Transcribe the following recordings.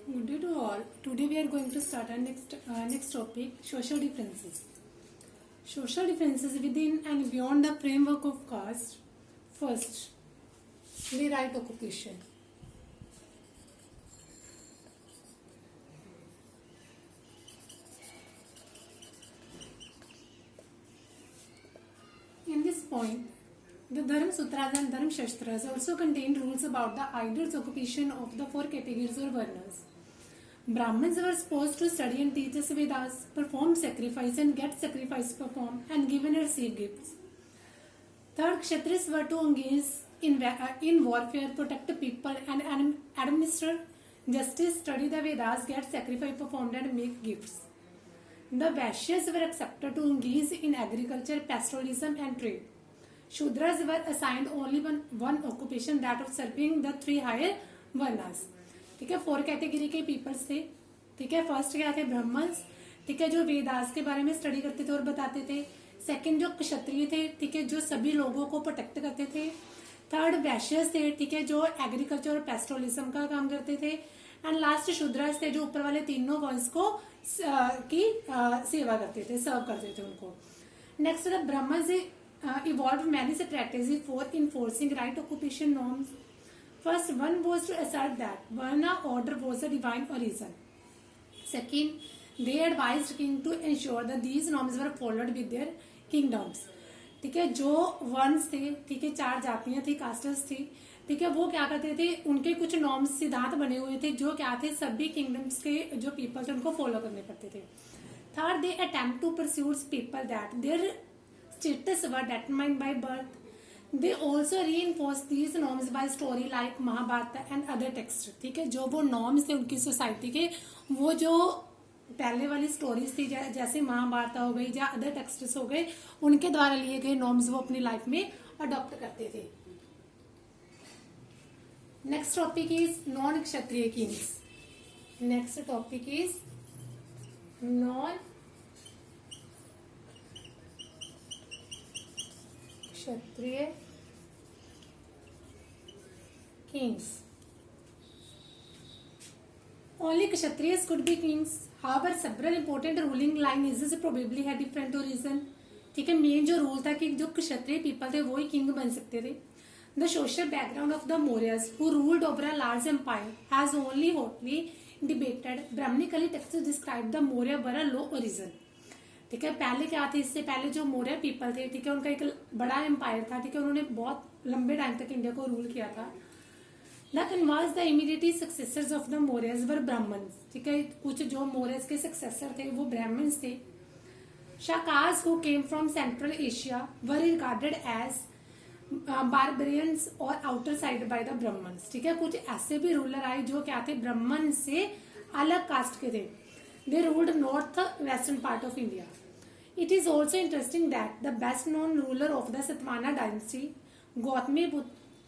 Good day to all. Today we are going to start our next topic, social differences. Social differences within and beyond the framework of caste. First, the right occupation. In this point, the Dharma Sutras and Dharma Shastras also contain rules about the ideal occupation of the four categories or varnas. Brahmins were supposed to study and teach us Vedas, perform sacrifice and get sacrifice performed, and give and receive gifts. Third, Kshatriyas were to engage in warfare, protect the people, and administer justice, study the Vedas, get sacrifice performed, and make gifts. The Vaishyas were accepted to engage in agriculture, pastoralism, and trade. Shudras were assigned only one occupation, that of serving the three higher varnas. ठीक है, four category के peoples थे. ठीक है, first क्या थे? Brahmins. ठीक है, जो वेदास के बारे में स्टडी करते थे और बताते थे. सेकंड जो क्षत्रिय थे. ठीक है, जो सभी लोगों को प्रोटेक्ट करते थे. थर्ड वैश्यस थे. ठीक है, जो एग्रीकल्चर और पेस्ट्रोलिज्म का काम करते थे. एंड लास्ट शूद्रस थे, जो ऊपर वाले तीनों वंश को की सेवा करते थे, सर्व करते थे उनको. Next the Brahmans evolved many strategies for enforcing right occupation norms. First, one was to assert that Varna order was a divine origin. Second, they advised king to ensure that these norms were followed with their kingdoms. ठीक है, जो वर्न्स थे, ठीक है, चार जातियां थी, casters थी. ठीक है, वो क्या करते थे? उनके कुछ नॉर्म्स, सिद्धांत बने हुए थे, जो क्या थे? सभी किंगडम्स के जो पीपल थे उनको फॉलो करने पड़ते थे. Third, they attempt to pursue people that their status were determined by birth. They also reinforced these norms by story like Mahabharata and other texts. ठीक है, जो वो नॉर्म्स थे उनकी सोसाइटी के, वो जो पहले वाली स्टोरीज थी, जैसे महाभारत हो गई या अदर टेक्स्ट्स हो गए, उनके द्वारा लिए गए नॉर्म्स वो अपनी लाइफ में अडॉप्ट करते थे. Next topic is non Kshatriya Kings. Next topic is non Kshatriya kings. Only Kshatriyas could be kings. However, several important ruling lineages probably had different origin. ठीक है, मेन जो रूल था कि जो क्षत्रिय पीपल थे वो ही किंग बन सकते थे. The social background of the Mauryas, who ruled over a large empire, has only hotly debated. Brahmanically texts describe the Maurya were a low origin. ठीक है, पहले क्या थे? इससे पहले जो मौर्य पीपल थे, ठीक है, उनका एक बड़ा एम्पायर था. ठीक है, उन्होंने बहुत लंबे टाइम तक इंडिया को रूल किया था. लेकिन was the immediate successors of the Mauryas were Brahmans. ठीक है, कुछ जो मौर्यस के सक्सेसर थे वो ब्राह्मण्स थे. Shakas who came from central Asia were regarded as barbarians और outer side by the Brahmans. ठीक है, कुछ ऐसे भी रूलर आए जो क्या थे? ब्राह्मण से अलग कास्ट के थे. They ruled north western part of India. It is also interesting that the best known ruler of the Satvana dynasty, Gautami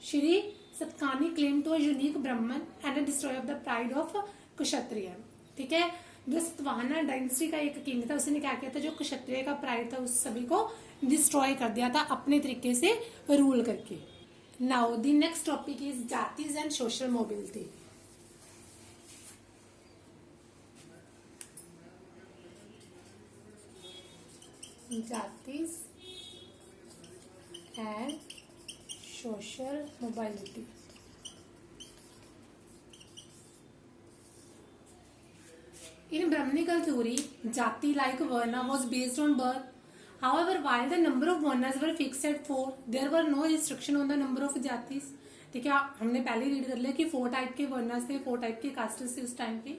Shri Satkani, claimed to a unique Brahman and a destroyer of the pride of Kshatriya. ठीक है, जो Satavahana dynasty का एक king था, उसने क्या किया था? जो क्षत्रिय का प्राइड था उस सभी को डिस्ट्रॉय कर दिया था अपने तरीके से रूल करके. Now the next topic is jatis and social mobility. Jatis and social mobility. In Brahmanical theory, jati like varna was based on birth. However, while the number of varnas were fixed at 4, there were no restriction on the number of jatis. ठीक है, हमने पहले read कर लिया कि 4 type के वर्नास थे, 4 type के कास्ट्स थे उस टाइम पे.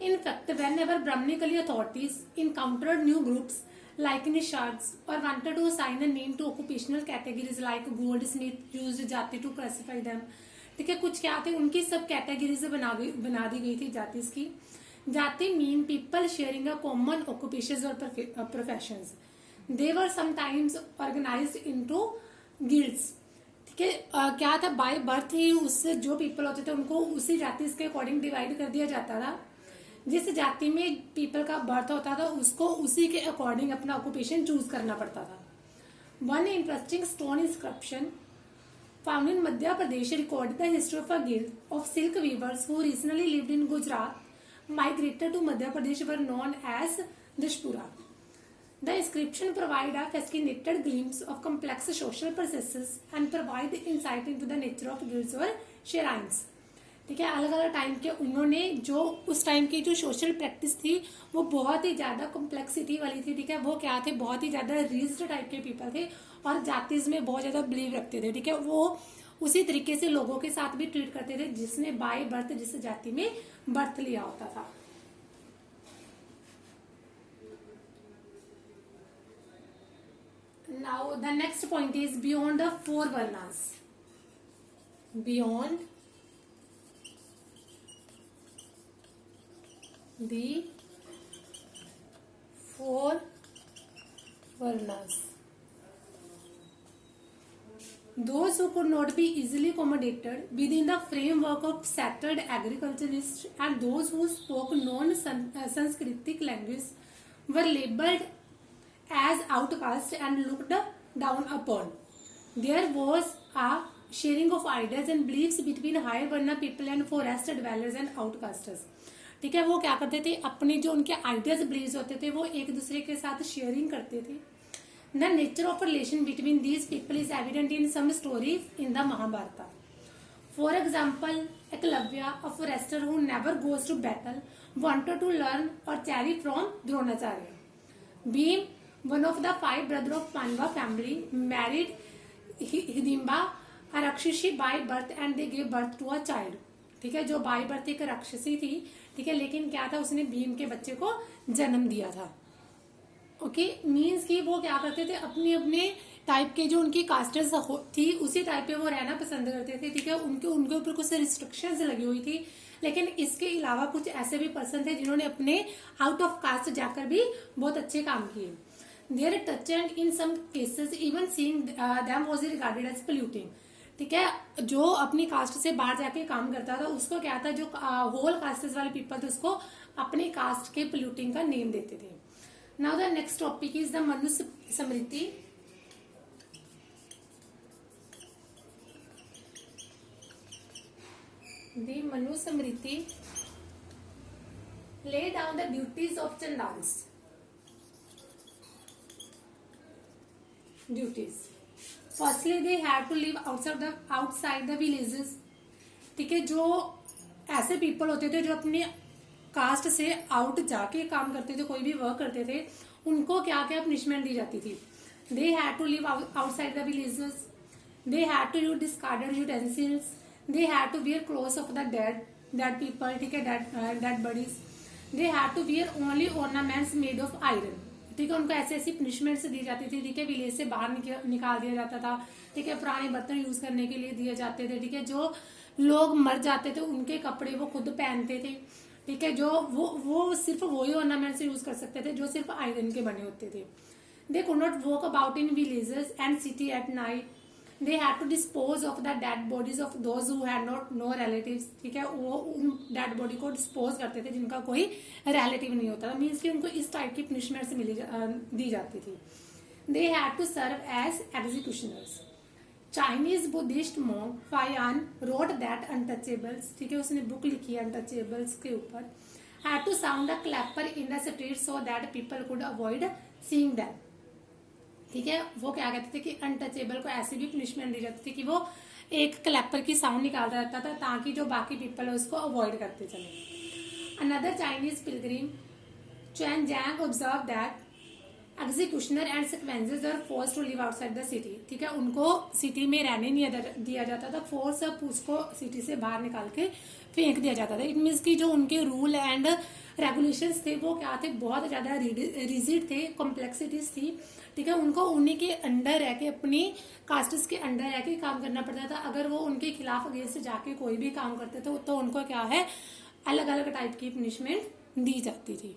In fact, whenever Brahmanical authorities encountered new groups like nishads or wanted to assign a name to occupational categories like goldsmith used jati to classify them. ठीक है, कुछ क्या थे? उनकी सब कैटेगरीज बना दी गई थी जातिस की. जाति mean people sharing a common occupations और प्रोफेशंस. दे वर समटाइम्स ऑर्गेनाइज्ड इनटू गिल्ड्स. ठीक है, क्या था? बाय बर्थ ही उससे जो पीपल होते थे उनको उसी जाति के अकॉर्डिंग डिवाइड कर दिया जाता था. जिस जाति में पीपल का बर्थ होता था उसको उसी के अकॉर्डिंग अपना ऑक्यूपेशन चूज करना पड़ता था. One interesting stone inscription found in Madhya Pradesh recorded the history of a guild of silk weavers who originally lived in Gujarat, migrated to Madhya Pradesh, were known as Dashpura. The inscription provide a fascinating glimpse of complex social processes and provide insight into the nature of guilds or shrines. ठीक है, अलग अलग time के उन्होंने जो उस time की जो सोशल प्रैक्टिस थी वो बहुत ही ज्यादा कॉम्प्लेक्सिटी वाली थी। ठीक है, वो क्या थे, बहुत ही ज्यादा रिज्ड टाइप के पीपल थे और जातिज में बहुत ज्यादा बिलीव रखते थे। ठीक है, वो उसी तरीके से लोगों के साथ भी ट्रीट करते थे जिसने बाय बर्थ जिस जाति में बर्थ लिया होता था। Now the next point is beyond the four varnas. Beyond the four varnas, those who could not be easily accommodated within the framework of settled agriculturists and those who spoke non-Sanskritic language were labeled as outcasts and looked down upon. There was a sharing of ideas and beliefs between higher varna people and forest dwellers and outcasts. ठीक है, वो क्या करते थे, अपने जो उनके ideas beliefs होते थे वो एक दूसरे के साथ शेयरिंग करते थे। The nature of relation between these people is evident in some stories in the Mahabharata. For example, Eklavya, a forester who never goes to battle, wanted to learn archery from Dronacharya. Bhim, one of the 5 brother of Pandava family, married Hidimba, a rakshasi by birth and they give birth to a child. ठीक है, जो by birth एक राक्षसी थी, ठीक है, लेकिन क्या था, उसने भीम के बच्चे को जन्म दिया था। ओके, मीन्स कि वो क्या करते थे, अपने अपने टाइप के जो उनकी कास्टेस थी उसी टाइप पे वो रहना पसंद करते थे। ठीक है, उनके ऊपर कुछ रिस्ट्रिक्शंस लगी हुई थी, लेकिन इसके अलावा कुछ ऐसे भी पर्सन थे जिन्होंने अपने आउट ऑफ कास्ट जाकर भी बहुत अच्छे काम किए। Their touch and in some cases even seeing them was regarded as polluting. ठीक है, जो अपनी कास्ट से बाहर जाके काम करता था उसको क्या था, जो होल कास्टेस वाले पीपल थे उसको अपने कास्ट के पोल्यूटिंग का नेम देते थे। Now the next topic is the Manu Smriti. The Manu Smriti lay down the duties of Chandals. Duties. Firstly, they had to live outside the villages. ठीक है, जो ऐसे पीपल होते थे जो अपने कास्ट से आउट जाके काम करते थे, कोई भी वर्क करते थे, उनको क्या क्या पनिशमेंट दी जाती थी। They had to live outside the villages. They had to use discarded utensils. They had to wear clothes of the dead people. ठीक है, dead bodies. They had to wear only ornaments made of iron. ठीक है, उनको ऐसी ऐसी punishments दी जाती थी। ठीक है, विलेज से बाहर निकाल दिया जाता था। ठीक है, पुराने बर्तन यूज करने के लिए दिए जाते थे। ठीक है, जो लोग मर जाते थे उनके कपड़े वो खुद पहनते थे। ठीक है, जो वो सिर्फ वही ऑर्नामेंट्स यूज कर सकते थे जो सिर्फ आयरन के बने होते थे। They could not walk about in villages and city at night. They had to dispose of the dead bodies of those who had no relatives. ठीक है, वो उन डेड बॉडी को डिस्पोज करते थे जिनका कोई रिलेटिव नहीं होता था। मीन्स कि उनको इस टाइप की पनिशमेंट्स दी जाती थी। They had to serve as executioners. Chinese Buddhist monk Faxian wrote that untouchables, ठीक है, उसने बुक लिखी है अनटचेबल्स के ऊपर, had to sound a clapper in the street so that people could avoid seeing them. ठीक है, वो क्या कहते थे कि अनटचेबल को ऐसी भी पनिशमेंट दी जाती थी कि वो एक क्लैपर की साउंड निकालता रहता था ताकि जो बाकी पीपल है उसको अवॉइड करते चले। Another Chinese pilgrim Xuanzang observe that executioner and sequences are force to live outside the city. ठीक है, उनको सिटी में रहने नहीं दिया जाता था, फोर्स उसको सिटी से बाहर निकाल के फेंक दिया जाता था। इट मीन्स की जो उनके रूल एंड रेगुलेशंस थे वो क्या थे, बहुत ज्यादा रिजिड थे, कॉम्प्लेक्सिटीज थी। ठीक है, उनको उन्हीं के अंडर रह के, अपनी कास्ट्स के अंडर रह के काम करना पड़ता था। अगर वो उनके खिलाफ अगेंस्ट जाके कोई भी काम करते थे तो उनको क्या है, अलग अलग टाइप की पनिशमेंट दी जाती थी।